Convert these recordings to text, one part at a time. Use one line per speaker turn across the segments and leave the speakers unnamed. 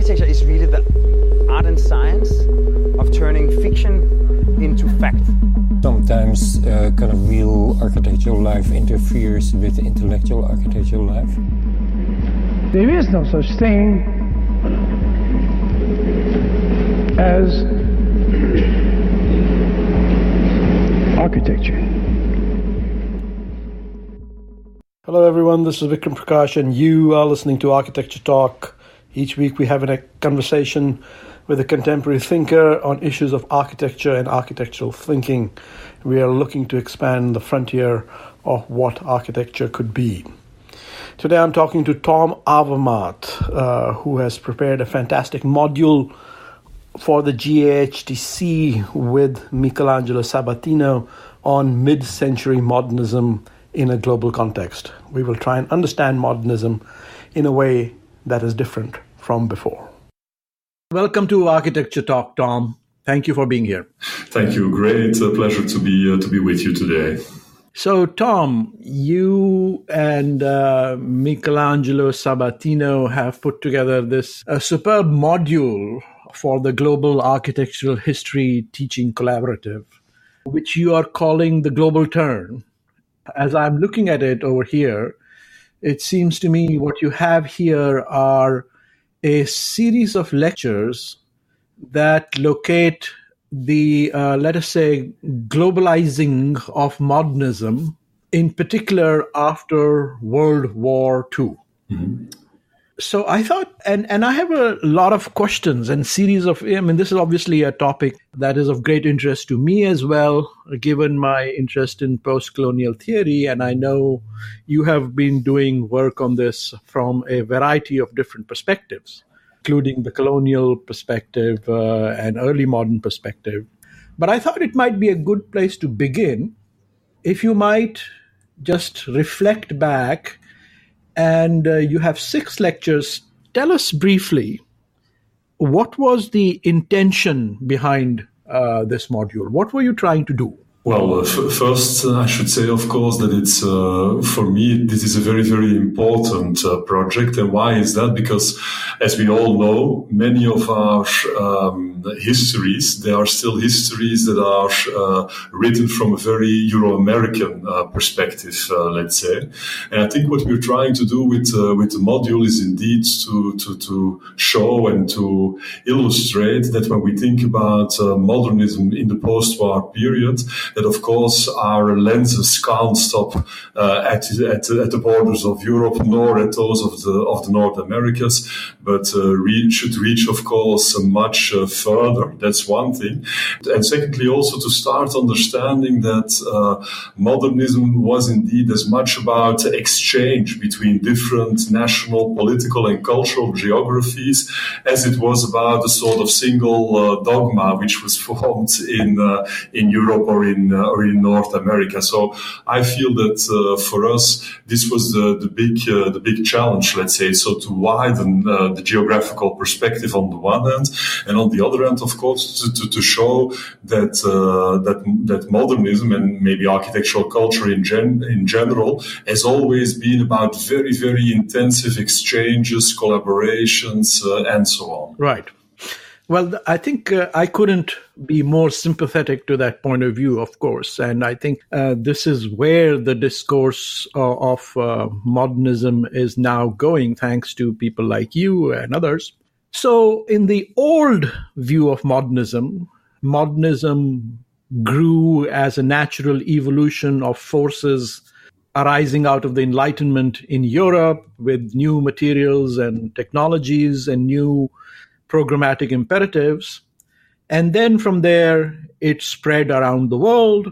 Architecture is really the art and science of turning fiction into fact.
Sometimes kind of real architectural life interferes with intellectual architectural life.
There is no such thing as architecture.
Hello everyone, this is Vikram Prakash and you are listening to Architecture Talk. Each week we have a conversation with a contemporary thinker on issues of architecture and architectural thinking. We are looking to expand the frontier of what architecture could be. Today I'm talking to Tom Avermaete, who has prepared a fantastic module for the GAHTC with Michelangelo Sabatino on mid-century modernism in a global context. We will try and understand modernism in a way that is different from before. Welcome to Architecture Talk, Tom. Thank you for being here.
Thank you. Great pleasure to be with you today.
So, Tom, you and Michelangelo Sabatino have put together this superb module for the Global Architectural History Teaching Collaborative, which you are calling the Global Turn. As I'm looking at it over here, it seems to me what you have here are a series of lectures that locate the, let us say, globalizing of modernism, in particular after World War II. Mm-hmm. So I thought, and I have a lot of questions and series of, this is obviously a topic that is of great interest to me as well, given my interest in post-colonial theory. And I know you have been doing work on this from a variety of different perspectives, including the colonial perspective and early modern perspective. But I thought it might be a good place to begin if you might just reflect back. And you have 6 lectures. Tell us briefly, what was the intention behind this module? What were you trying to do?
Well, first, I should say, of course, that it's, for me, this is a very, very important project. And why is that? Because, as we all know, many of our histories, they are still histories that are written from a very Euro-American perspective, let's say. And I think what we're trying to do with the module is indeed to show and to illustrate that when we think about modernism in the post-war period, that of course our lenses can't stop at the borders of Europe nor at those of the North Americas, but should reach, of course, much further. That's one thing. And secondly, also to start understanding that modernism was indeed as much about exchange between different national, political and cultural geographies as it was about a sort of single dogma which was formed in Europe or in North America. So I feel that for us this was the big challenge, let's say, so to widen the geographical perspective on the one hand, and on the other hand, of course, to show that modernism and maybe architectural culture in general has always been about very, very intensive exchanges, collaborations, and so on.
Right. Well, I think I couldn't be more sympathetic to that point of view, of course. And I think this is where the discourse of modernism is now going, thanks to people like you and others. So in the old view of modernism, modernism grew as a natural evolution of forces arising out of the Enlightenment in Europe with new materials and technologies and new programmatic imperatives. And then from there, it spread around the world.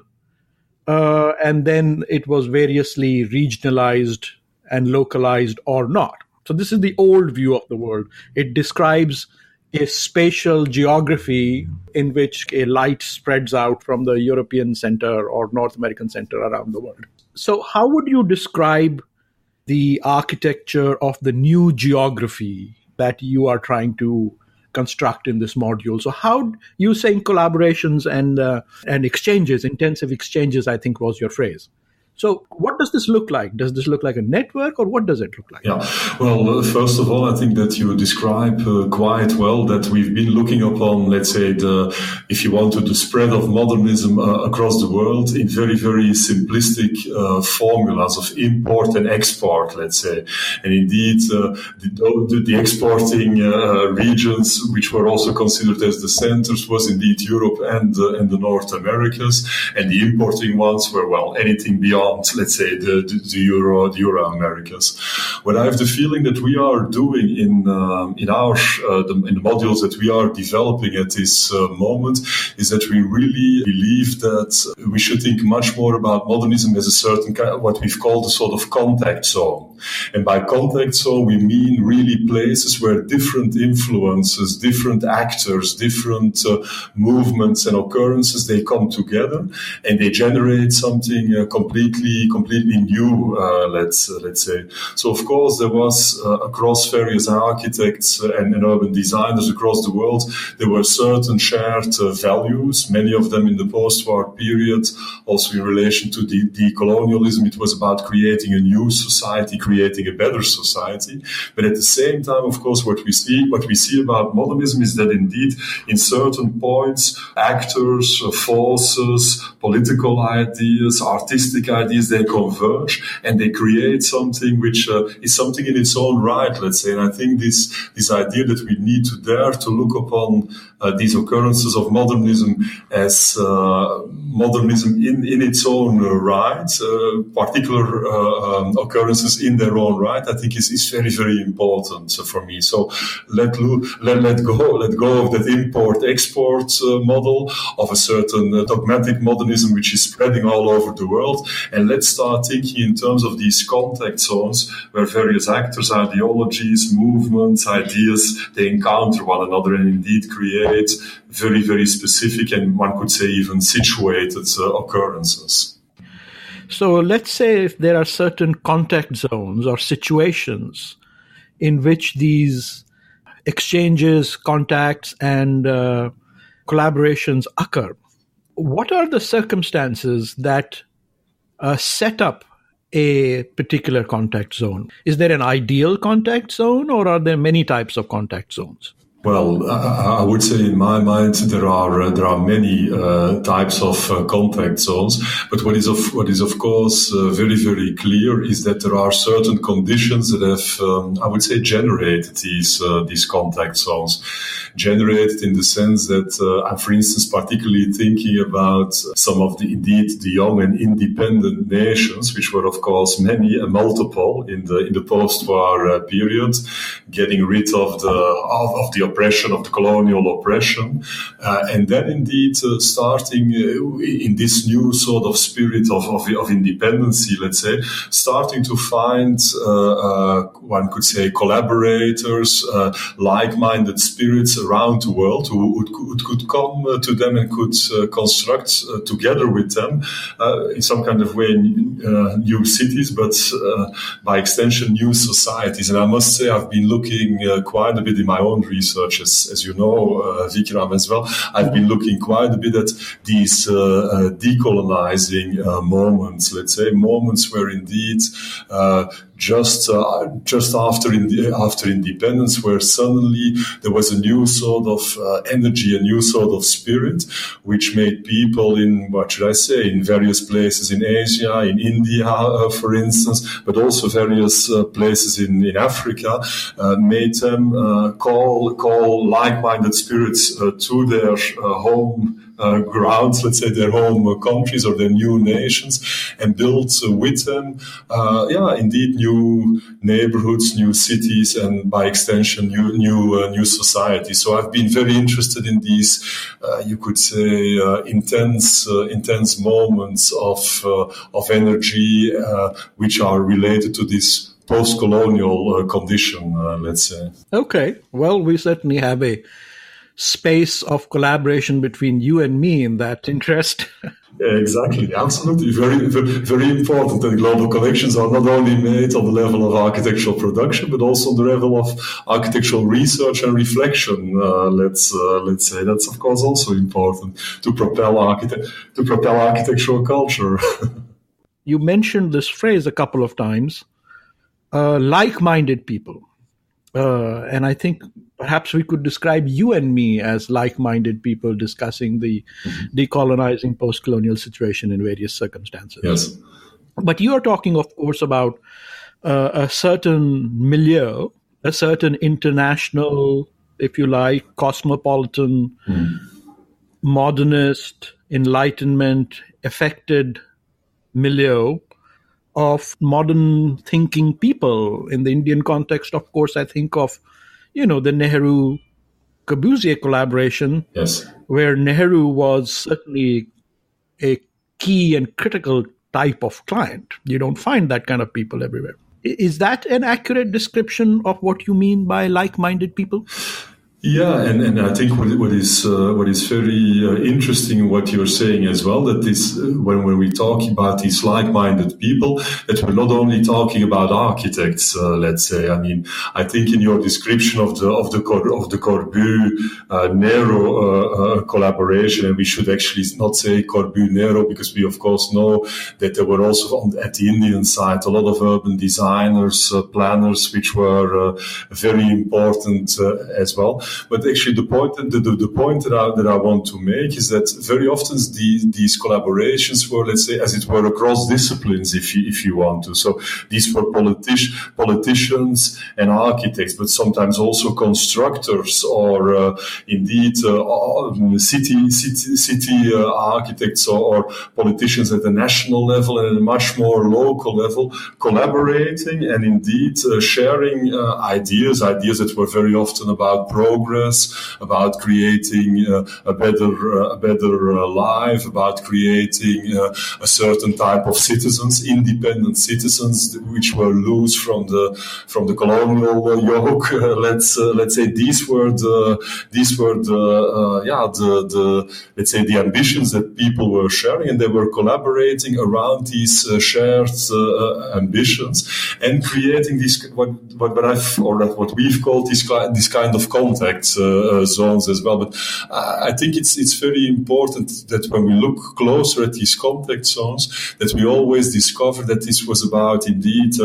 And then it was variously regionalized and localized or not. So this is the old view of the world. It describes a spatial geography in which a light spreads out from the European center or North American center around the world. So how would you describe the architecture of the new geography that you are trying to construct in this module? So how you saying collaborations and exchanges, intensive exchanges, I think was your phrase. So what does this look like? Does this look like a network, or what does it look like?
Yeah, well, first of all, I think that you describe quite well that we've been looking upon, let's say, the spread of modernism across the world in very, very simplistic formulas of import and export, let's say. And indeed, the exporting regions, which were also considered as the centers, was indeed Europe and the North Americas, and the importing ones were, well, anything beyond, let's say, the Euro Americas. What I have the feeling that we are doing in the modules that we are developing at this moment is that we really believe that we should think much more about modernism as a certain kind, what we've called a sort of contact zone. And by contact zone, we mean really places where different influences, different actors, different movements and occurrences, they come together and they generate something completely new, let's say. So, of course, there was across various architects and urban designers across the world, there were certain shared values, many of them in the post-war period, also in relation to the decolonialism. It was about creating a new society, creating a better society. But at the same time, of course, what we see about modernism is that indeed, in certain points, actors, forces, political ideas, artistic ideas, they converge and they create something which is something in its own right, let's say. And I think this idea that we need to dare to look upon these occurrences of modernism as modernism in its own right, particular occurrences in their own right, I think is very, very important for me. So let go of that import-export model of a certain dogmatic modernism which is spreading all over the world, and let's start thinking in terms of these contact zones where various actors, ideologies, movements, ideas, they encounter one another and indeed create very, very specific and one could say even situated occurrences.
So let's say if there are certain contact zones or situations in which these exchanges, contacts, and collaborations occur, what are the circumstances that set up a particular contact zone? Is there an ideal contact zone, or are there many types of contact zones?
Well, I would say in my mind there are many types of contact zones, but what is of course very, very clear is that there are certain conditions that have I would say generated these contact zones. Generated in the sense that I'm, for instance, particularly thinking about some of the young and independent nations, which were of course many, multiple in the post-war period, getting rid of the oppression, of the colonial oppression, and then indeed starting in this new sort of spirit of independency, let's say, starting to find one could say collaborators, like-minded spirits around the world who could come to them and could construct together with them in some kind of way new cities, but by extension new societies. And I must say I've been looking quite a bit in my own research, as you know, Vikram, as well. I've been looking quite a bit at these decolonizing moments, let's say, moments where indeed just after independence, where suddenly there was a new sort of energy, a new sort of spirit, which made people in various places in Asia, in India, for instance, but also various places in Africa, made them call like-minded spirits to their home grounds, let's say their home countries or their new nations, and build with them, indeed new neighborhoods, new cities, and by extension new societies. So I've been very interested in these, you could say, intense moments of energy, which are related to this post-colonial condition, let's say.
Okay, well, we certainly have a space of collaboration between you and me in that interest.
Yeah, exactly. Absolutely. Very, very, very important. And global connections are not only made on the level of architectural production, but also on the level of architectural research and reflection. Let's say that's of course also important to propel architectural culture.
you mentioned this phrase a couple of times, like-minded people. And I think perhaps we could describe you and me as like-minded people discussing the decolonizing post-colonial situation in various circumstances.
Yes.
But you are talking, of course, about a certain milieu, a certain international, if you like, cosmopolitan, modernist, Enlightenment, affected milieu of modern thinking people. In the Indian context, of course, I think of, the Nehru-Corbusier collaboration,
Yes.
where Nehru was certainly a key and critical type of client. You don't find that kind of people everywhere. Is that an accurate description of what you mean by like-minded people?
Yeah, and I think what is very interesting in what you're saying as well, that this when we talk about these like-minded people, that we're not only talking about architects. Let's say, I mean, I think in your description of the Corbu Nehru collaboration, and we should actually not say Corbu Nehru, because we of course know that there were also at the Indian side a lot of urban designers, planners, which were very important as well. But actually, the point that I want to make is that very often these collaborations were, let's say, as it were, across disciplines, if you want to. So these were politicians and architects, but sometimes also constructors or indeed city architects or politicians at the national level and at a much more local level, collaborating and indeed sharing ideas that were very often about progress, about creating a better life, about creating a certain type of citizens, independent citizens, which were loose from the colonial yoke. Let's say these were the let's say the ambitions that people were sharing, and they were collaborating around these shared ambitions and creating this what we've called this kind of contact zones as well. But I think it's very important that when we look closer at these contact zones, that we always discover that this was about indeed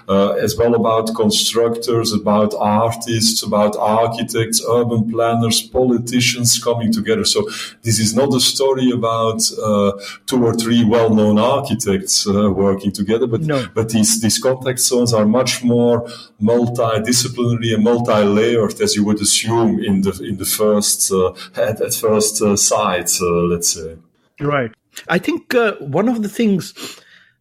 as well about constructors, about artists, about architects, urban planners, politicians coming together. So this is not a story about 2 or 3 well-known architects working together, but these contact zones are much more multidisciplinary and multi-layered, as you would assume in the first at first sight, let's say.
Right. I think one of the things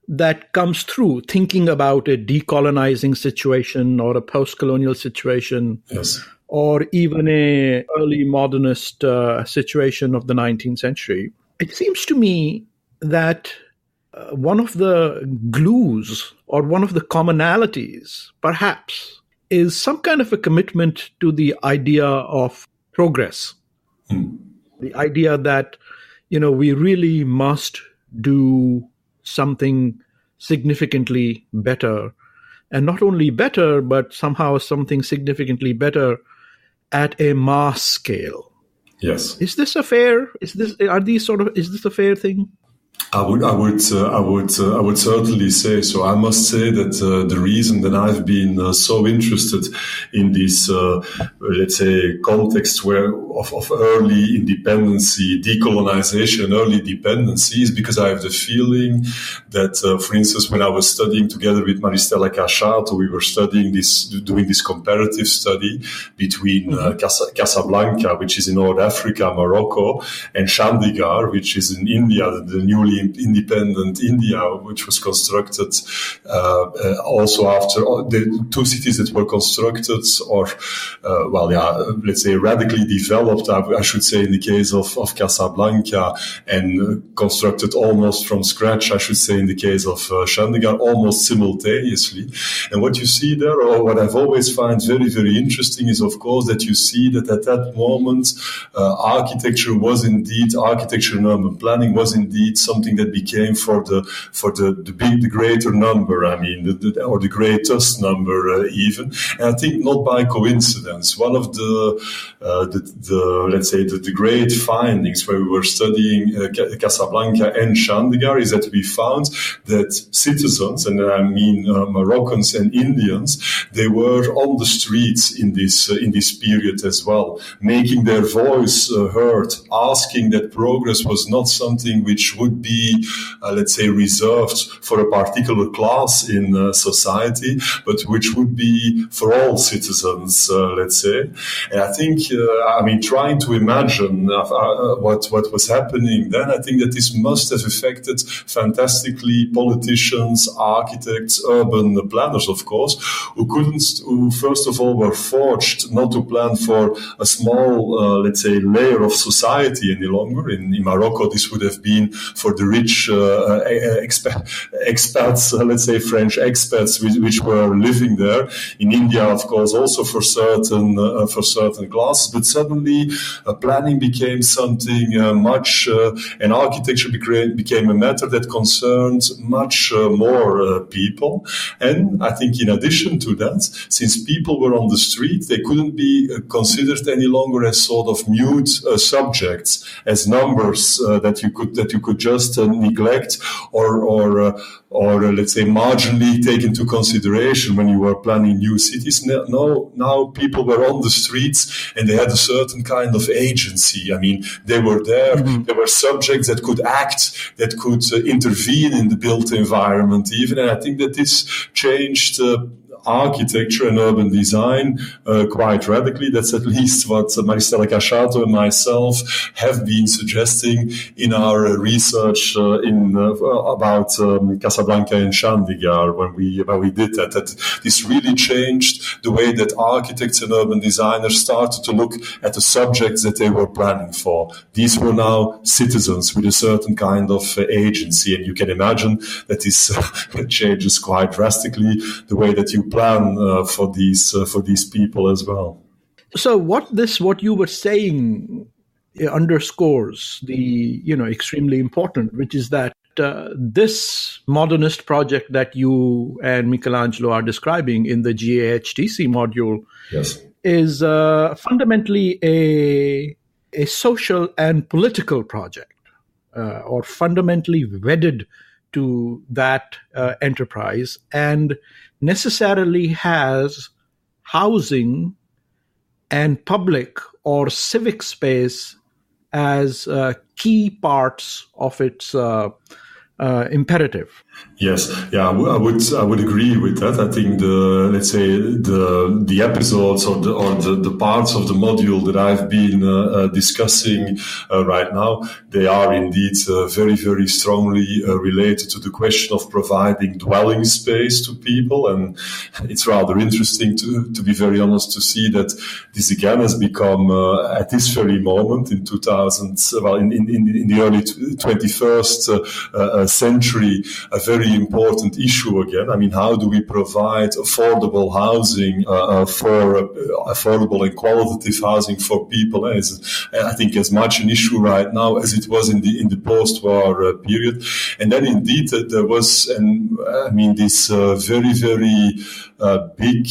that comes through thinking about a decolonizing situation or a post-colonial situation,
yes,
or even a early modernist situation of the 19th century, it seems to me that one of the glues or one of the commonalities, perhaps, is some kind of a commitment to the idea of progress. The idea that, we really must do something significantly better, and not only better, but somehow something significantly better at a mass scale.
Yes.
Is this a fair thing?
I would certainly say so. I must say that the reason that I've been so interested in this, let's say, context of early independency, decolonization, early dependency, is because I have the feeling that, for instance, when I was studying together with Maristella Cachato, we were doing this comparative study between Casablanca, which is in North Africa, Morocco, and Chandigarh, which is in India, the newly independent India, which was constructed also after the 2 cities that were constructed or, let's say radically developed, I should say, in the case of Casablanca, and constructed almost from scratch, I should say, in the case of Chandigarh, almost simultaneously. And what you see there, or what I've always found very, very interesting, is, of course, that you see that at that moment, architecture and urban planning was indeed something something that became for the greater number. I mean, or the greatest number even. And I think not by coincidence. One of the let's say the great findings when we were studying Casablanca and Chandigarh is that we found that citizens, and I mean Moroccans and Indians, they were on the streets in this period as well, making their voice heard, asking that progress was not something which would be, let's say, reserved for a particular class in society, but which would be for all citizens, let's say. And I think, I mean, trying to imagine what was happening then, I think that this must have affected fantastically politicians, architects, urban planners, of course, who first of all were forged not to plan for a small, let's say, layer of society any longer. In Morocco, this would have been for the rich expats, let's say French expats, which were living there. In India, of course, also for certain classes. But suddenly, planning became something much, and architecture became a matter that concerned much more people. And I think, in addition to that, since people were on the street, they couldn't be considered any longer as sort of mute subjects, as numbers that you could just neglect or let's say marginally take into consideration when you were planning new cities. Now people were on the streets and they had a certain kind of agency. I mean, they were there. Mm-hmm. There were subjects that could act, that could intervene in the built environment even. And I think that this changed architecture and urban design quite radically. That's at least what Maristela Cachato and myself have been suggesting in our research about Casablanca and Chandigarh when we did that. That this really changed the way that architects and urban designers started to look at the subjects that they were planning for. These were now citizens with a certain kind of agency, and you can imagine that this changes quite drastically the way that you plan for these people as well.
So what you were saying underscores the extremely important, which is that this modernist project that you and Michelangelo are describing in the GAHTC module,
yes,
is fundamentally a social and political project, or fundamentally wedded to that enterprise, and necessarily has housing and public or civic space as key parts of its imperative.
Yes, yeah, I would agree with that. I think the episodes or the parts of the module that I've been discussing right now, they are indeed very, very strongly related to the question of providing dwelling space to people. And it's rather interesting to be very honest, to see that this again has become at this very moment in 2000, well, in the early 21st century, a very important issue again. I mean, how do we provide affordable housing for affordable and qualitative housing for people? I think as much an issue right now as it was in the post-war period. And then indeed there was, this very, very big,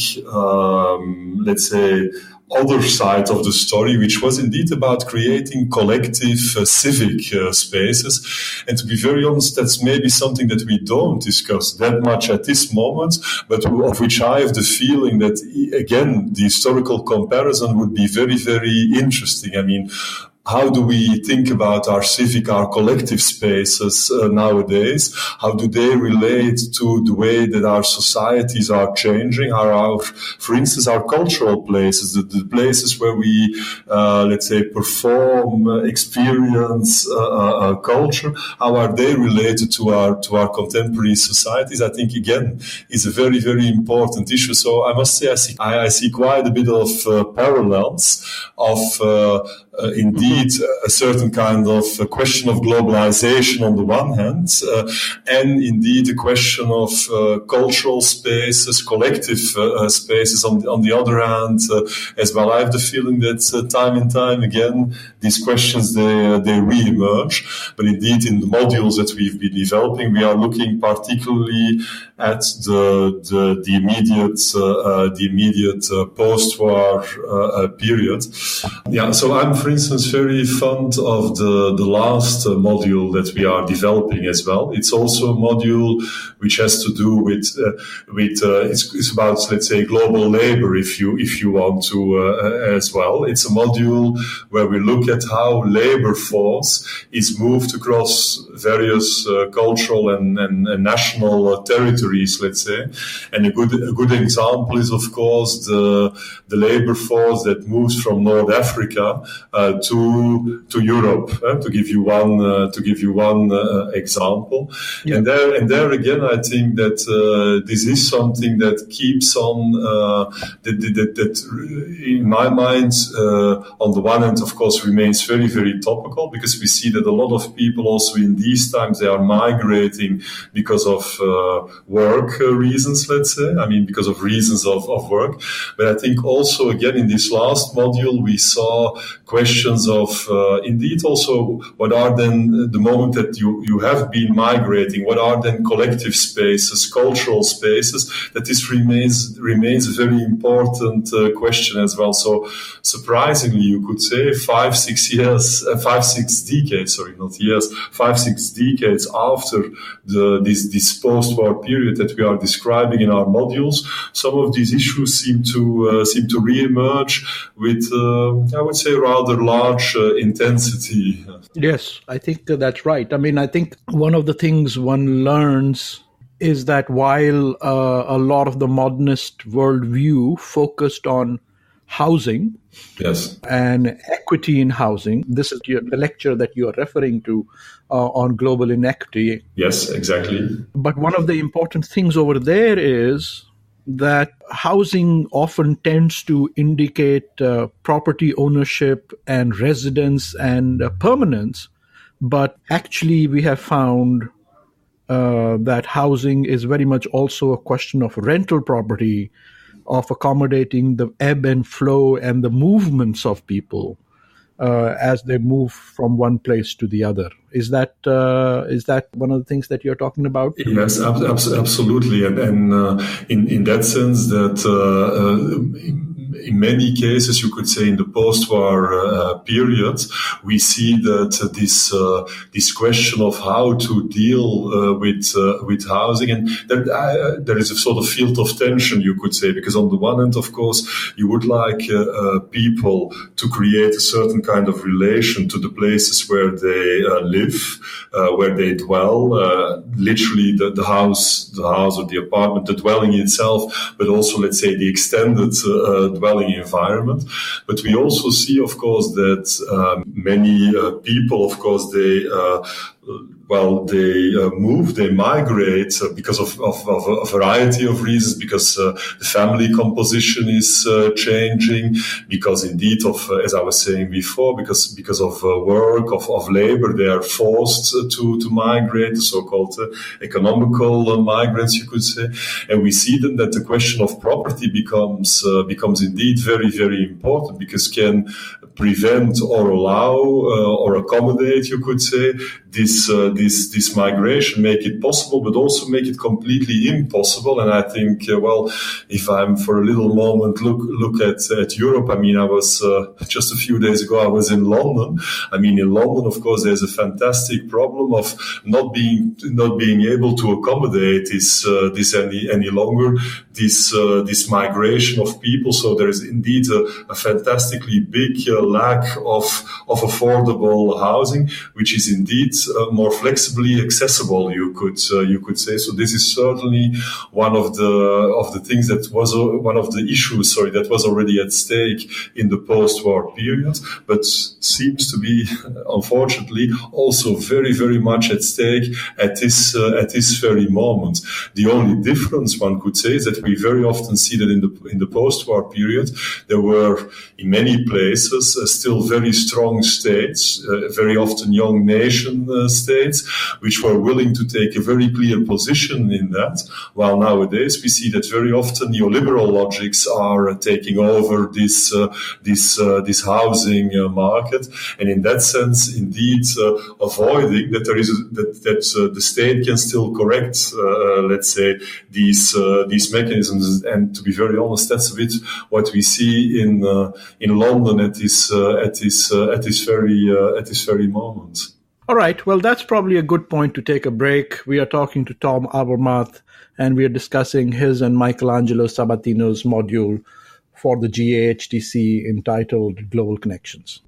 let's say, other side of the story, which was indeed about creating collective civic spaces. And to be very honest, that's maybe something that we don't discuss that much at this moment, but of which I have the feeling that, again, the historical comparison would be very, very interesting. I mean, how do we think about our collective spaces nowadays? How do they relate to the way that our societies are changing? For instance, our cultural places, the places where we, let's say, perform, experience culture, how are they related to our contemporary societies? I think, again, is a very, very important issue. So I must say, I see quite a bit of parallels of indeed indeed a certain kind of a question of globalization on the one hand, and indeed a question of cultural spaces, collective spaces on the other hand as well. I have the feeling that time and time again these questions they re-emerge, but indeed in the modules that we've been developing, we are looking particularly at the immediate post-war period. Yeah, so I'm, for instance, very fond of the last module that we are developing as well. It's also a module which has to do with it's about, let's say, global labor, if you want to as well. It's a module where we look at how labor force is moved across various cultural and national territories, let's say. And a good example is, of course, the labor force that moves from North Africa to Europe. To give you one example. Yeah. And there again, I think that this is something that keeps on that in my mind, on the one hand, of course, remains very, very topical, because we see that a lot of people also in these times, they are migrating because of work reasons, let's say. I mean, because of reasons of work. But I think also, again, in this last module, we saw questions of indeed also what are then the moment that you have been migrating, what are then collective spaces, cultural spaces, that this remains a very important question as well. So surprisingly, you could say 5-6 decades after this post-war period that we are describing in our modules, some of these issues seem to re-emerge with, I would say, rather large intensity.
Yes, I think that's right. I mean, I think one of the things one learns is that while a lot of the modernist worldview focused on housing,
yes,
and equity in housing, this is the lecture that you are referring to on global inequity.
Yes, exactly.
But one of the important things over there is that housing often tends to indicate property ownership and residence and permanence. But actually, we have found that housing is very much also a question of rental property, of accommodating the ebb and flow and the movements of people as they move from one place to the other. Is that one of the things that you're talking about?
Yes, absolutely. And in that sense that in many cases, you could say in the post-war period, we see that this question of how to deal with housing, and there is a sort of field of tension, you could say, because on the one hand, of course, you would like people to create a certain kind of relation to the places where they live, where they dwell, literally the house or the apartment, the dwelling itself, but also, let's say, the extended dwelling environment. But we also see, of course, that many people, of course, they migrate because of a variety of reasons, because the family composition is changing, because indeed as I was saying before, because of work, of labor, they are forced to migrate, the so-called economical migrants, you could say. And we see then that the question of property becomes indeed very, very important, because can prevent or allow or accommodate, you could say, this migration, make it possible, but also make it completely impossible. And I think, if I'm for a little moment look at Europe, I mean, I was just a few days ago, I was in London. I mean, in London, of course, there's a fantastic problem of not being able to accommodate this any longer, this migration of people. So there is indeed a fantastically big lack of affordable housing, which is indeed more flexibly accessible, you could say. So this is certainly one of the things that was one of the issues, that was already at stake in the post-war period, but seems to be, unfortunately, also very, very much at stake at this very moment. The only difference, one could say, is that we very often see that in the post-war period there were in many places still very strong states, very often young nation states, which were willing to take a very clear position in that, while nowadays we see that very often neoliberal logics are taking over this housing market, and in that sense, indeed, avoiding that the state can still correct, let's say, these mechanisms. And to be very honest, that's a bit what we see in London at this very moment.
All right. Well, that's probably a good point to take a break. We are talking to Tom Avermaete, and we are discussing his and Michelangelo Sabatino's module for the GAHTC entitled Global Connections.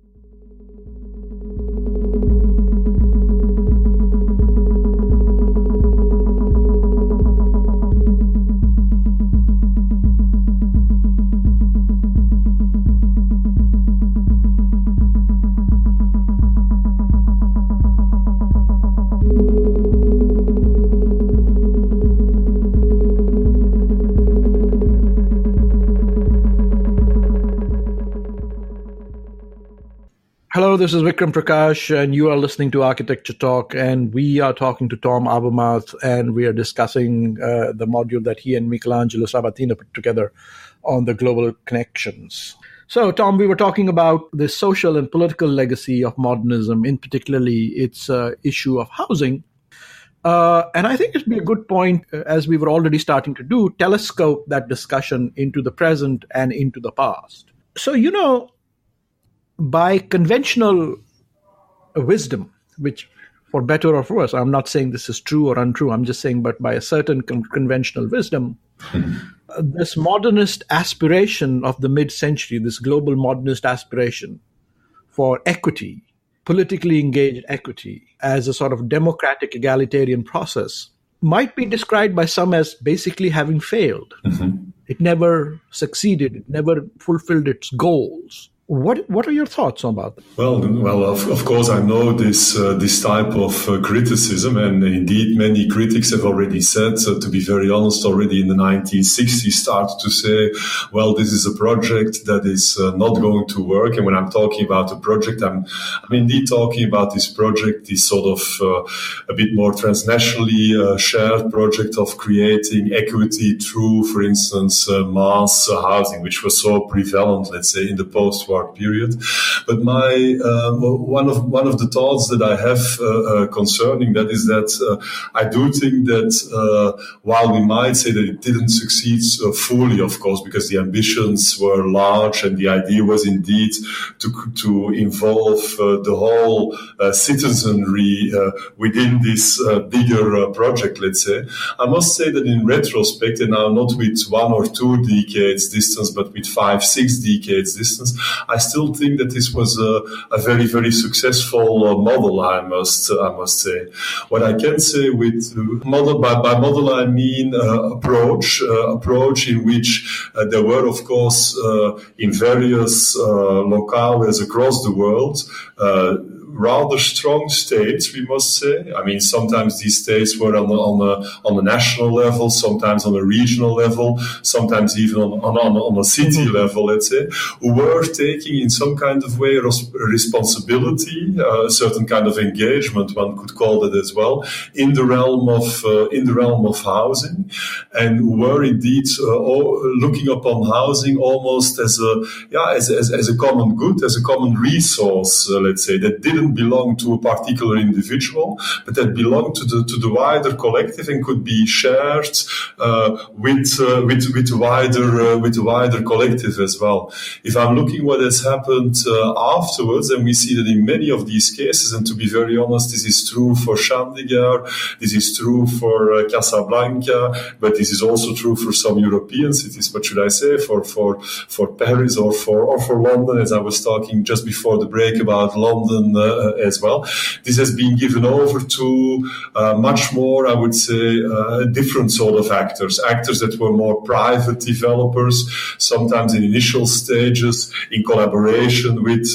Hello, this is Vikram Prakash, and you are listening to Architecture Talk, and we are talking to Tom Avermaete, and we are discussing the module that he and Michelangelo Sabatino put together on the global connections. So, Tom, we were talking about the social and political legacy of modernism, in particularly its issue of housing. And I think it'd be a good point, as we were already starting to do, telescope that discussion into the present and into the past. So, by conventional wisdom, which for better or for worse, I'm not saying this is true or untrue, I'm just saying, but by a certain conventional wisdom, this modernist aspiration of the mid-century, this global modernist aspiration for equity, politically engaged equity, as a sort of democratic egalitarian process, might be described by some as basically having failed. Mm-hmm. It never succeeded, it never fulfilled its goals. What are your thoughts about that?
Well, of course, I know this type of criticism, and indeed many critics have already said, to be very honest, already in the 1960s started to say, well, this is a project that is not going to work. And when I'm talking about a project, I'm indeed talking about this project, this sort of a bit more transnationally shared project of creating equity through, for instance, mass housing, which was so prevalent, let's say, in the post-war period. But my one of the thoughts that I have concerning that is that I do think that while we might say that it didn't succeed fully, of course, because the ambitions were large and the idea was indeed to involve the whole citizenry within this bigger project, let's say, I must say that in retrospect, and now not with 1 or 2 decades distance, but with 5, 6 decades distance, I still think that this was a very, very successful model, I must say. What I can say with model, by model I mean approach in which there were, of course, in various locales across the world, rather strong states, we must say. I mean, sometimes these states were on a national level, sometimes on a regional level, sometimes even on a city level, let's say, who were taking in some kind of way responsibility, a certain kind of engagement, one could call it as well, in the realm of housing, and who were indeed looking upon housing almost as a common good, as a common resource, let's say, that didn't belong to a particular individual, but that belonged to the wider collective and could be shared with the wider collective as well. If I'm looking what has happened afterwards, then we see that in many of these cases, and to be very honest, this is true for Chandigarh, this is true for Casablanca, but this is also true for some European cities. What should I say? For Paris or for London, as I was talking just before the break about London as well. This has been given over to much more, I would say, different sort of actors that were more private developers, sometimes in initial stages, in collaboration with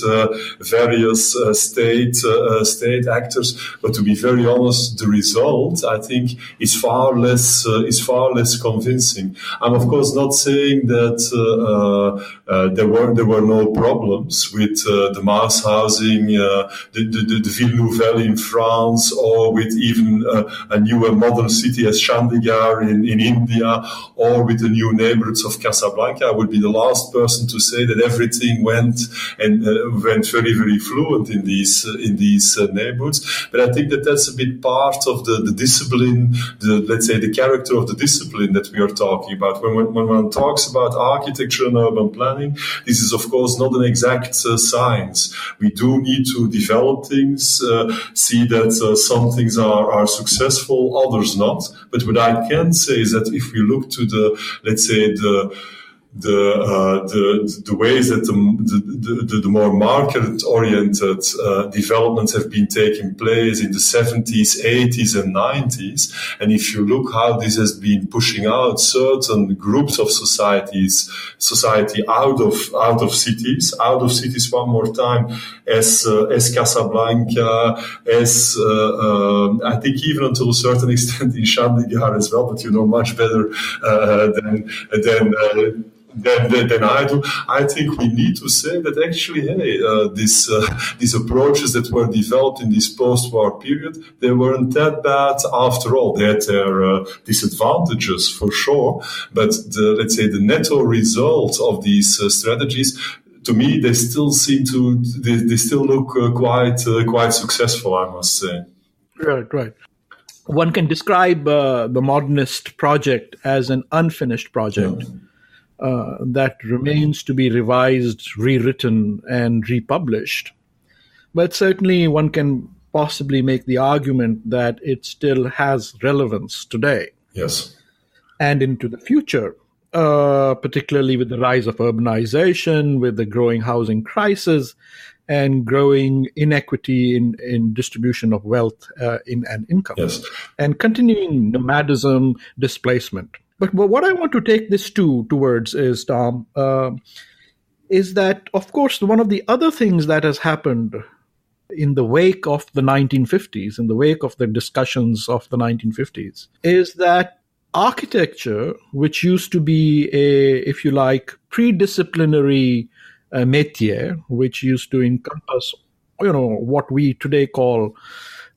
various state actors. But to be very honest, the result, I think, is far less convincing. I'm of course not saying that there were no problems with the mass housing, the Ville Nouvelle in France, or with even a new and modern city as Chandigarh in India, or with the new neighborhoods of Casablanca. I would be the last person to say that everything went very, very fluent in these neighborhoods. But I think that that's a bit part of the discipline, let's say the character of the discipline that we are talking about. When one talks about architecture and urban planning, this is of course not an exact science. We do need to develop things, see that some things are successful, others not. But what I can say is that if we look to the ways that the more market-oriented developments have been taking place in the 70s, 80s, and 90s, and if you look how this has been pushing out certain groups of society out of cities one more time, as Casablanca, as I think even until a certain extent in Chandigarh as well, but you know much better than I do. I think we need to say that actually, these approaches that were developed in this post-war period, they weren't that bad after all. They had their disadvantages for sure, but let's say the netto result of these strategies, to me, they still look quite successful, I must say.
Right. One can describe the modernist project as an unfinished project. Yeah. That remains to be revised, rewritten, and republished. But certainly one can possibly make the argument that it still has relevance today.
Yes.
And into the future, particularly with the rise of urbanization, with the growing housing crisis, and growing inequity in distribution of wealth and income.
Yes.
And continuing nomadism, displacement. But what I want to take this towards is, Tom, is that, of course, one of the other things that has happened in the wake of the 1950s, in the wake of the discussions of the 1950s, is that architecture, which used to be if you like, pre-disciplinary métier, which used to encompass, what we today call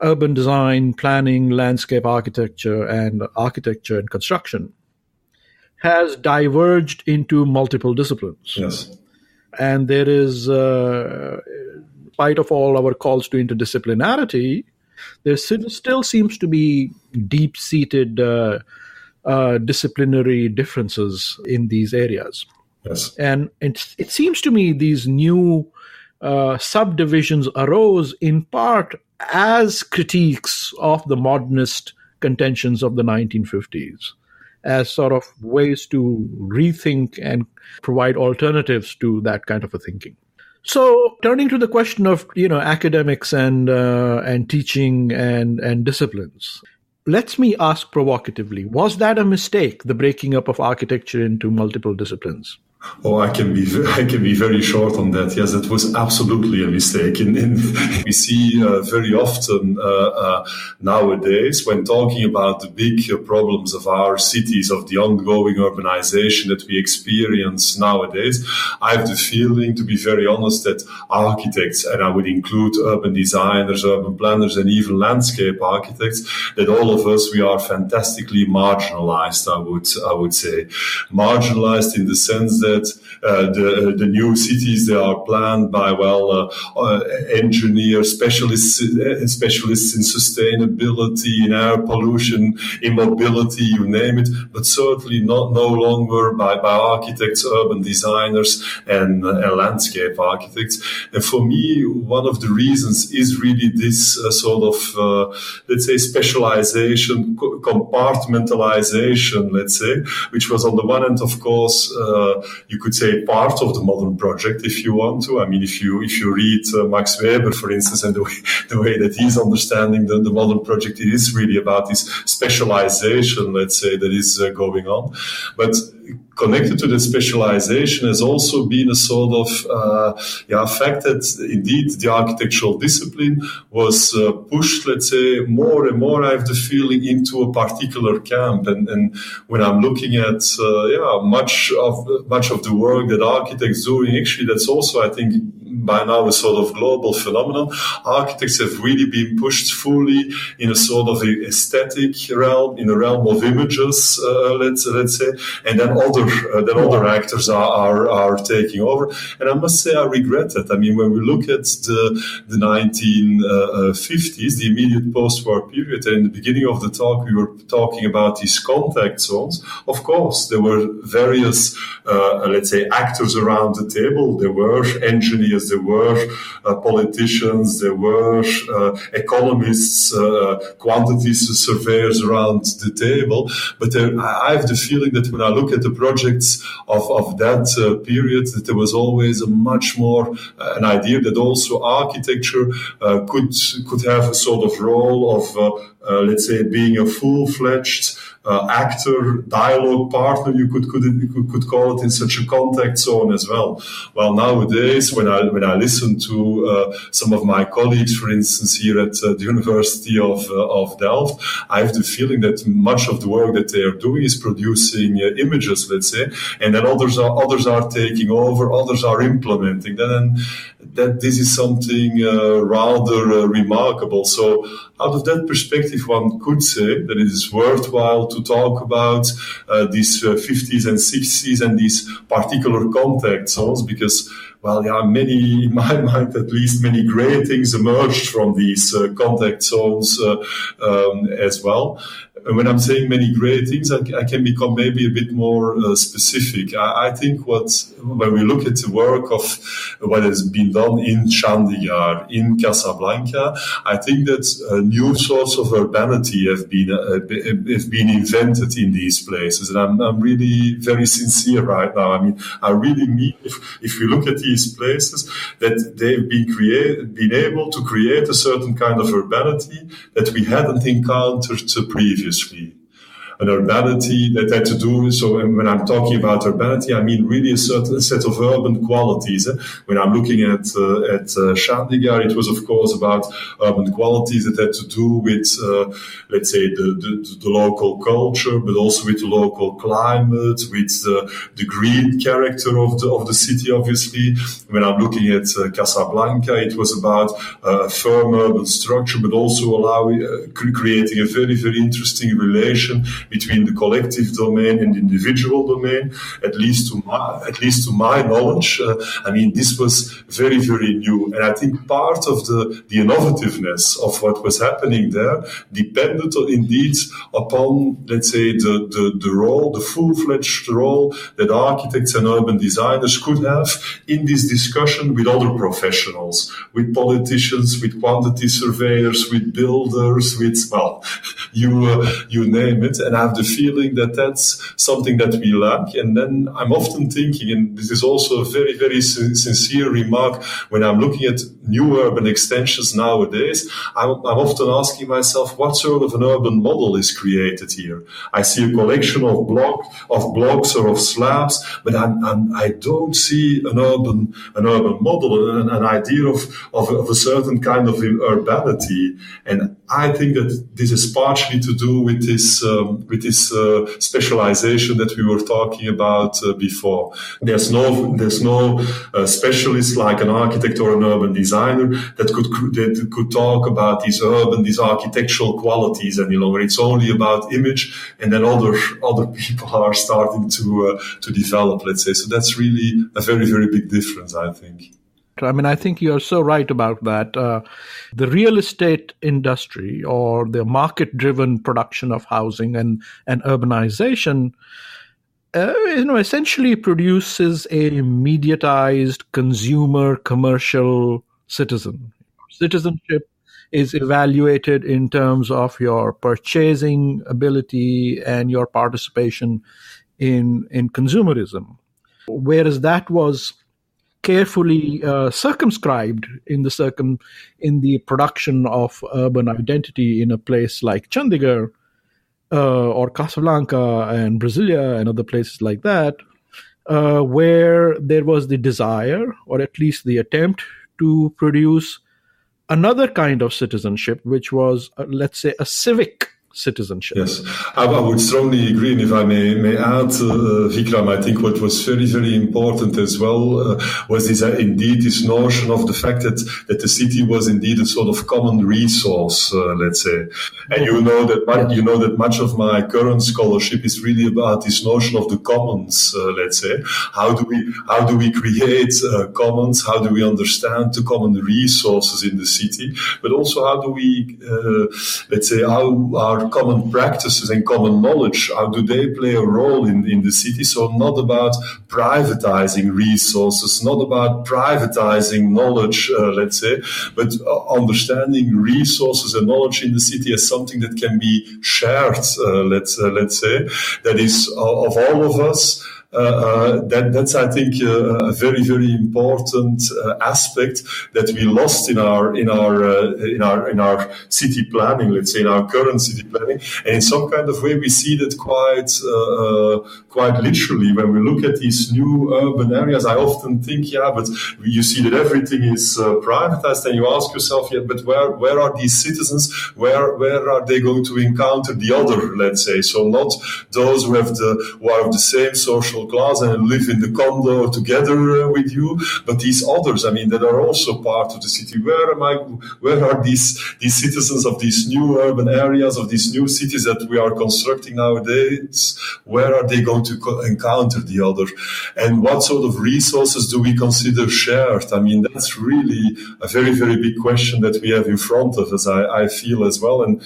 urban design, planning, landscape architecture, and construction, has diverged into multiple disciplines.
Yes.
And there is, in spite of all our calls to interdisciplinarity, there still seems to be deep-seated disciplinary differences in these areas.
Yes.
And it seems to me these new subdivisions arose in part as critiques of the modernist contentions of the 1950s, as sort of ways to rethink and provide alternatives to that kind of a thinking. So, turning to the question of academics and teaching and disciplines, let me ask provocatively: was that a mistake, the breaking up of architecture into multiple disciplines?
Oh, I can be very short on that. Yes, that was absolutely a mistake. We see very often nowadays, when talking about the big problems of our cities, of the ongoing urbanization that we experience nowadays, I have the feeling, to be very honest, that architects, and I would include urban designers, urban planners, and even landscape architects, that all of us, we are fantastically marginalized, I would say. Marginalized in the sense that the new cities, they are planned by engineers, specialists in sustainability, in air pollution, in mobility, you name it, but certainly no longer by architects, urban designers, and landscape architects. And for me, one of the reasons is really this sort of let's say specialization, compartmentalization, let's say, which was on the one hand, of course, you could say part of the modern project, if you want to. I mean, if you read Max Weber, for instance, and the way that he's understanding the modern project, it is really about this specialization, let's say, that is going on. But connected to the specialization has also been a sort of fact that indeed the architectural discipline was pushed, let's say, more and more, I have the feeling, into a particular camp. And when I'm looking at much of the work that architects doing, actually that's also, I think, by now a sort of global phenomenon. Architects have really been pushed fully in a sort of aesthetic realm, in a realm of images, let's say, and then other actors are taking over. And I must say I regret that. I mean, when we look at the 1950s, the immediate post-war period, and in the beginning of the talk we were talking about these contact zones. Of course, there were various, let's say, actors around the table. There were engineers, there were politicians, there were economists, quantities surveyors around the table. But I have the feeling that when I look at the projects of that period, that there was always a much more an idea that also architecture could have a sort of role of, let's say, being a full-fledged actor, dialogue partner, you could call it, in such a contact zone as well. Well, nowadays, when I listen to some of my colleagues, for instance, here at the University of Delft, I have the feeling that much of the work that they are doing is producing images, let's say, and then others are taking over, others are implementing that, and that this is something rather remarkable. So out of that perspective, one could say that it is worthwhile to talk about these 50s and 60s and these particular contact zones, because, well, many, in my mind at least, many great things emerged from these contact zones as well. And when I'm saying many great things, I can become maybe a bit more specific. I think when we look at the work of what has been done in Chandigarh, in Casablanca, I think that new sorts of urbanity have been invented in these places. And I'm really very sincere right now. I mean, I really mean, if we look at these places, that they've been able to create a certain kind of urbanity that we hadn't encountered previously. An urbanity that had to do, so when I'm talking about urbanity, I mean really a certain set of urban qualities. When I'm looking at Chandigarh, it was of course about urban qualities that had to do with, let's say, the local culture, but also with the local climate, with the green character of the city, obviously. When I'm looking at Casablanca, it was about a firm urban structure, but also creating a very, very interesting relation between the collective domain and the individual domain, at least to my knowledge. I mean, this was very, very new. And I think part of the innovativeness of what was happening there depended indeed upon, let's say, the role, the full-fledged role that architects and urban designers could have in this discussion with other professionals, with politicians, with quantity surveyors, with builders, with, well, you name it. And I have the feeling that that's something that we lack. And then I'm often thinking, and this is also a very, very sincere remark, when I'm looking at new urban extensions nowadays, I'm often asking myself, what sort of an urban model is created here? I see a collection of blocks or of slabs, but I don't see an urban model, an idea of a certain kind of urbanity. And I think that this is partially to do with this specialization that we were talking about before. There's no specialist like an architect or an urban designer that could talk about these architectural qualities any longer. It's only about image, and then other people are starting to develop, let's say. So that's really a very, very big difference, I think.
I mean, I think you're so right about that. The real estate industry, or the market-driven production of housing and urbanization, essentially produces a mediatized consumer commercial citizen. Citizenship is evaluated in terms of your purchasing ability and your participation in consumerism, whereas that was carefully circumscribed in the production of urban identity in a place like Chandigarh or Casablanca and Brasilia and other places like that. where there was the desire, or at least the attempt, to produce another kind of citizenship, which was, let's say, a civic citizenship.
Yes, I would strongly agree. And if I may add, Vikram, I think what was very, very important as well was indeed this notion of the fact that the city was indeed a sort of common resource, let's say. And you know that much of my current scholarship is really about this notion of the commons, let's say. How do we create commons? How do we understand the common resources in the city? But also how do we, let's say, how our common practices and common knowledge, how do they play a role in the city? So not about privatizing resources, not about privatizing knowledge, let's say, but understanding resources and knowledge in the city as something that can be shared, let's say, that is of all of us. That's I think a very, very important aspect that we lost in our city planning, let's say, in our current city planning. And in some kind of way we see that quite literally when we look at these new urban areas. I often think, but you see that everything is privatized, and you ask yourself, but where are these citizens? Where are they going to encounter the other, let's say? So not those who are of the same social class and live in the condo together with you, but these others, I mean, that are also part of the city. Where are these citizens of these new urban areas, of these new cities that we are constructing nowadays? Where are they going to encounter the other? And what sort of resources do we consider shared? I mean, that's really a very, very big question that we have in front of us, I feel as well. And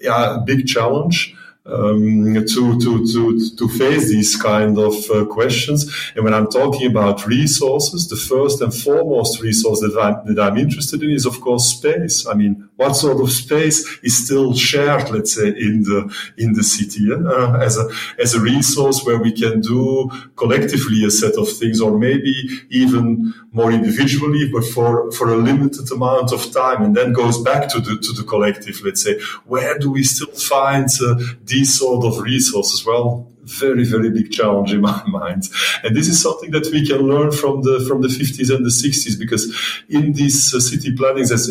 a big challenge. To face these kind of questions. And when I'm talking about resources, the first and foremost resource that I'm interested in is, of course, space. I mean, what sort of space is still shared, let's say, in the city as a resource where we can do collectively a set of things, or maybe even more individually, but for a limited amount of time, and then goes back to the collective, let's say. Where do we still find these sort of resources? Well, very, very big challenge in my mind. And this is something that we can learn from the 50s and the 60s, because in these city plannings, as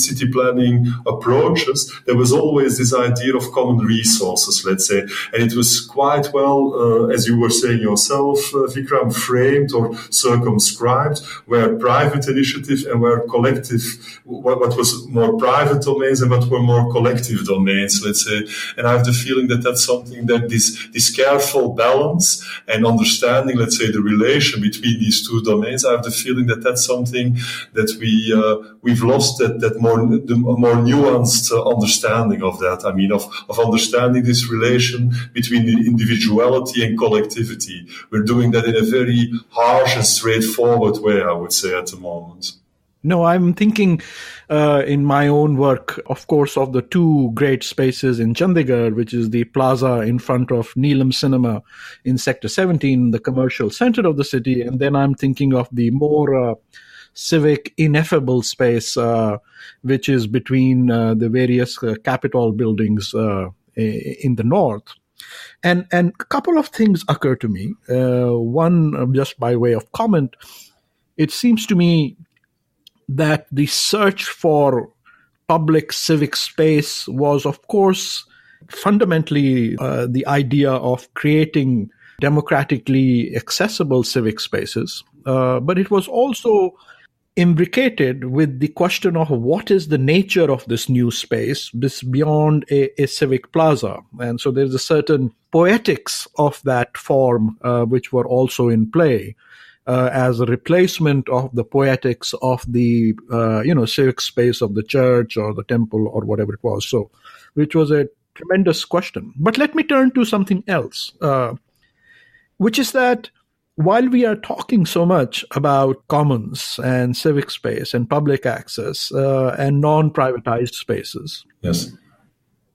city planning approaches, there was always this idea of common resources, let's say. And it was quite well, as you were saying yourself, Vikram, framed or circumscribed, where private initiative and where collective, what was more private domains and what were more collective domains, let's say. And I have the feeling that that's something that this careful balance and understanding, let's say, the relation between these two domains, I have the feeling that that's something that we've lost, the more nuanced understanding of that. I mean, of understanding this relation between the individuality and collectivity. We're doing that in a very harsh and straightforward way, I would say, at the moment.
No, I'm thinking in my own work, of course, of the two great spaces in Chandigarh, which is the plaza in front of Neelam Cinema in Sector 17, the commercial center of the city. And then I'm thinking of the more civic, ineffable space, which is between the various Capitol buildings in the north. And a couple of things occur to me. One, just by way of comment, it seems to me that the search for public civic space was, of course, fundamentally the idea of creating democratically accessible civic spaces. But it was also imbricated with the question of what is the nature of this new space, this beyond a civic plaza. And so there's a certain poetics of that form which were also in play. As a replacement of the poetics of the, civic space of the church or the temple or whatever it was. So, which was a tremendous question. But let me turn to something else, which is that while we are talking so much about commons and civic space and public access and non-privatized spaces,
yes,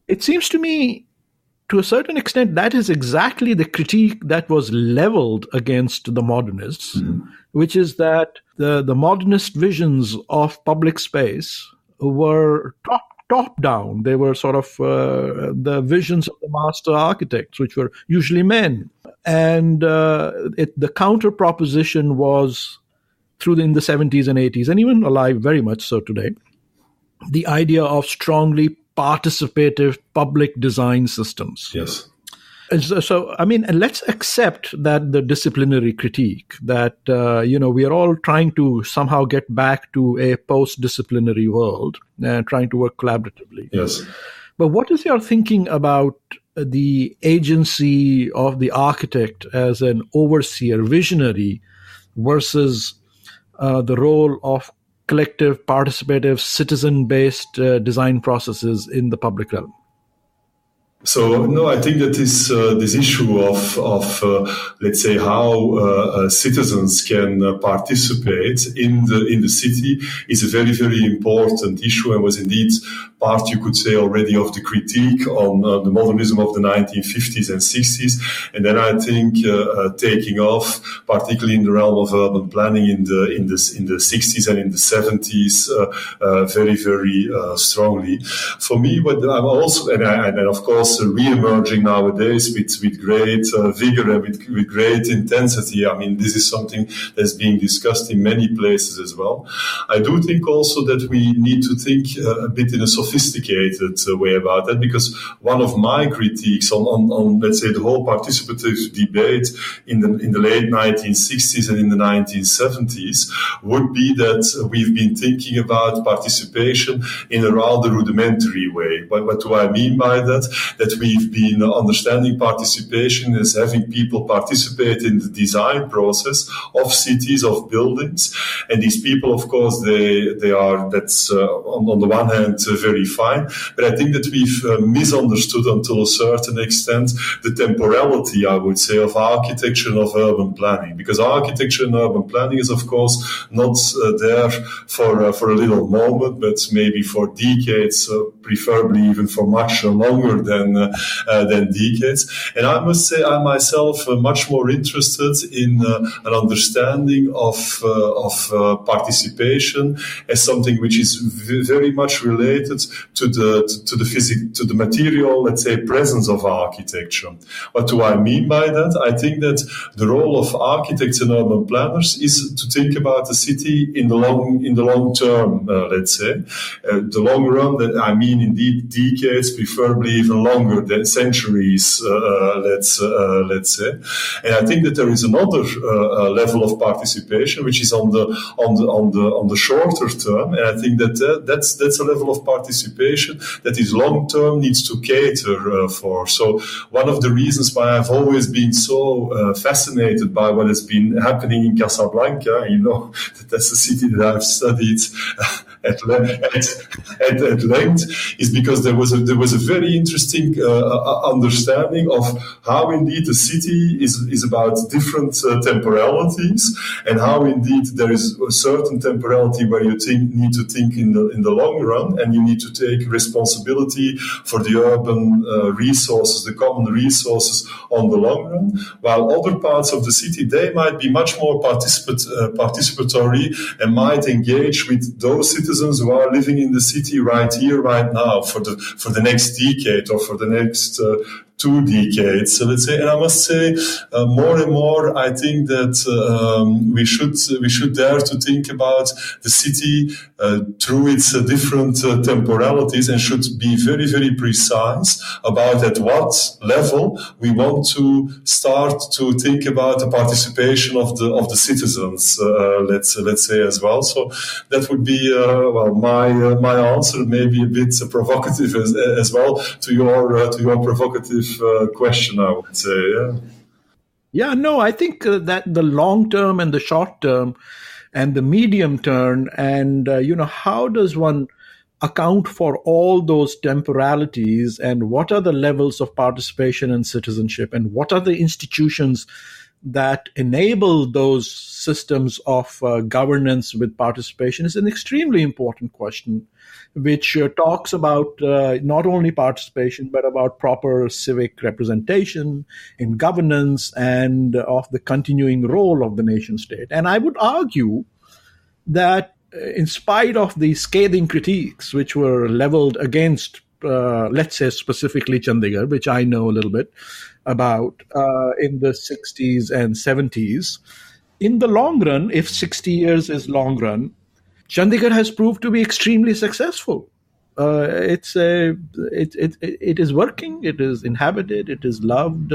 it seems to me, to a certain extent, that is exactly the critique that was leveled against the modernists, which is that the modernist visions of public space were top-down. They were sort of the visions of the master architects, which were usually men. And the counter proposition was in the 70s and 80s, and even alive very much so today, the idea of strongly participative public design systems.
Yes.
So, I mean, let's accept that the disciplinary critique that, we are all trying to somehow get back to a post-disciplinary world, trying to work collaboratively.
Yes.
But what is your thinking about the agency of the architect as an overseer, visionary, versus the role of collective, participative, citizen-based design processes in the public realm?
So no, I think that this issue of let's say how citizens can participate in the city is a very, very important issue, and was indeed part, you could say, already of the critique on the modernism of the 1950s and 60s, and then I think taking off, particularly in the realm of urban planning in the 60s and in the 70s, very, very strongly. For me, what I'm also and of course re-emerging nowadays with great vigor and with great intensity. I mean, this is something that's being discussed in many places as well. I do think also that we need to think a bit in a sophisticated way about that, because one of my critiques on let's say the whole participative debate in the late 1960s and in the 1970s would be that we've been thinking about participation in a rather rudimentary way. What do I mean by that? That we've been understanding participation as having people participate in the design process of cities, of buildings. And these people, of course, they are, that's on the one hand very fine, but I think that we've misunderstood until a certain extent the temporality, I would say, of architecture and of urban planning. Because architecture and urban planning is, of course, not there for a little moment, but maybe for decades, preferably even for much longer than decades. And I must say, I myself am much more interested in an understanding of participation as something which is very much related to the material, let's say, presence of architecture. What do I mean by that? I think that the role of architects and urban planners is to think about the city in the long term, let's say. The long run, that I mean indeed decades, preferably even longer than centuries, let's say. And I think that there is another level of participation which is on the shorter term, and I think that's a level of participation that is long term, needs to cater for. So one of the reasons why I've always been so fascinated by what has been happening in Casablanca, you know, that's a city that I've studied at length, is because there was a very interesting understanding of how indeed the city is about different temporalities, and how indeed there is a certain temporality where you need to think in the long run, and you need to take responsibility for the urban resources, the common resources on the long run, while other parts of the city, they might be much more participatory and might engage with those citizens who are living in the city right here, right now, for the next decade or for the next 2 decades, so let's say. And I must say, more and more, I think that we should dare to think about the city through its different temporalities, and should be very, very precise about at what level we want to start to think about the participation of the citizens. Let's say as well. So that would be my answer, maybe a bit provocative as well to your provocative question, I would say.
Yeah, no, I think that the long term and the short term and the medium term, and how does one account for all those temporalities, and what are the levels of participation and citizenship, and what are the institutions that enable those systems of governance with participation, is an extremely important question, which talks about not only participation, but about proper civic representation in governance and of the continuing role of the nation state. And I would argue that in spite of the scathing critiques which were leveled against, let's say specifically Chandigarh, which I know a little bit about in the 60s and 70s, in the long run, if 60 years is long run, Chandigarh has proved to be extremely successful. It is working. It is inhabited. It is loved.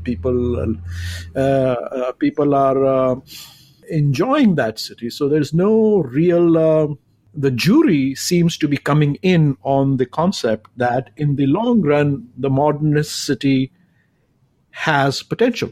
People are enjoying that city. So there's no real. The jury seems to be coming in on the concept that in the long run, the modernist city has potential.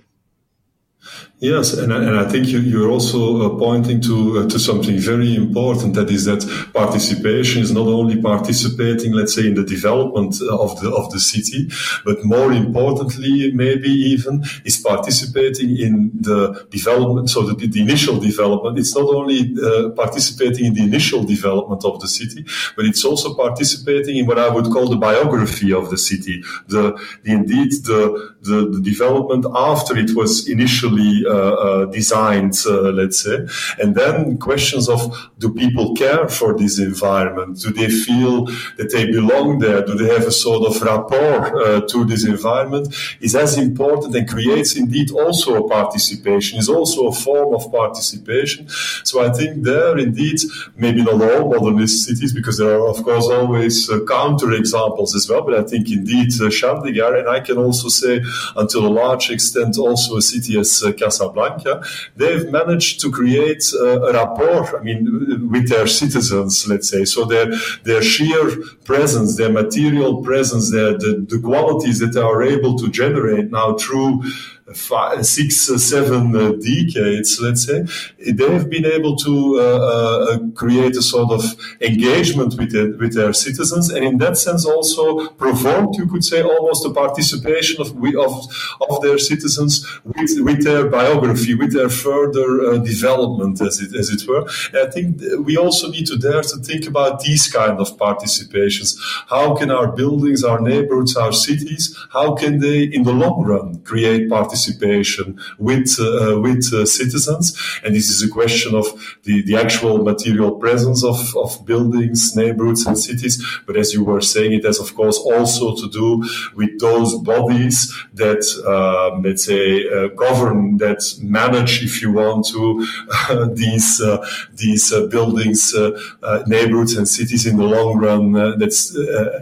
Yes, and I think you're also pointing to something very important. That is that participation is not only participating, let's say, in the development of the city, but more importantly, maybe even is participating in the development. So the initial development. It's not only participating in the initial development of the city, but it's also participating in what I would call the biography of the city. The development after it was initially designed, let's say, and then questions of, do people care for this environment? Do they feel that they belong there? Do they have a sort of rapport to this environment? Is as important and creates indeed also a participation, is also a form of participation. So I think there indeed, maybe not all modernist cities, because there are of course always counter examples as well, but I think indeed Chandigarh, and I can also say until a large extent also a city as Casablanca, they've managed to create a rapport, with their citizens, let's say. So their sheer presence, their material presence, the qualities that they are able to generate now through 5, 6, 7 decades, let's say, they have been able to create a sort of engagement with their citizens, and in that sense also provoked, you could say, almost a participation of their citizens with their biography, with their further development, as it were. And I think we also need to dare to think about these kind of participations. How can our buildings, our neighborhoods, our cities, how can they, in the long run, create participation with citizens? And this is a question of the actual material presence of buildings, neighborhoods, and cities. But as you were saying, it has of course also to do with those bodies that let's say govern, that manage, if you want to, these buildings, neighborhoods, and cities in the long run. That's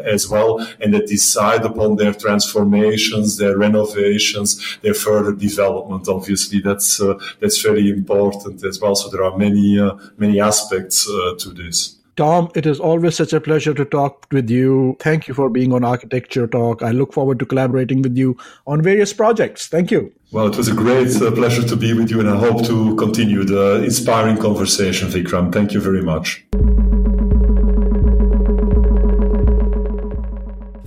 as well, and that decide upon their transformations, their renovations, their further development. Obviously, that's very important as well. So there are many aspects to this.
Tom, it is always such a pleasure to talk with you. Thank you for being on Architecture Talk. I look forward to collaborating with you on various projects. Thank you.
Well, it was a great pleasure to be with you, and I hope to continue the inspiring conversation, Vikram. Thank you very much.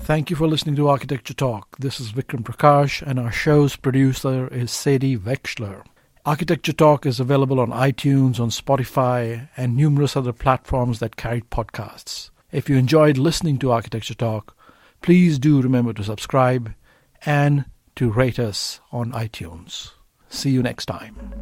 Thank you for listening to Architecture Talk. This is Vikram Prakash, and our show's producer is Sadie Wechsler. Architecture Talk is available on iTunes, on Spotify, and numerous other platforms that carry podcasts. If you enjoyed listening to Architecture Talk, please do remember to subscribe and to rate us on iTunes. See you next time.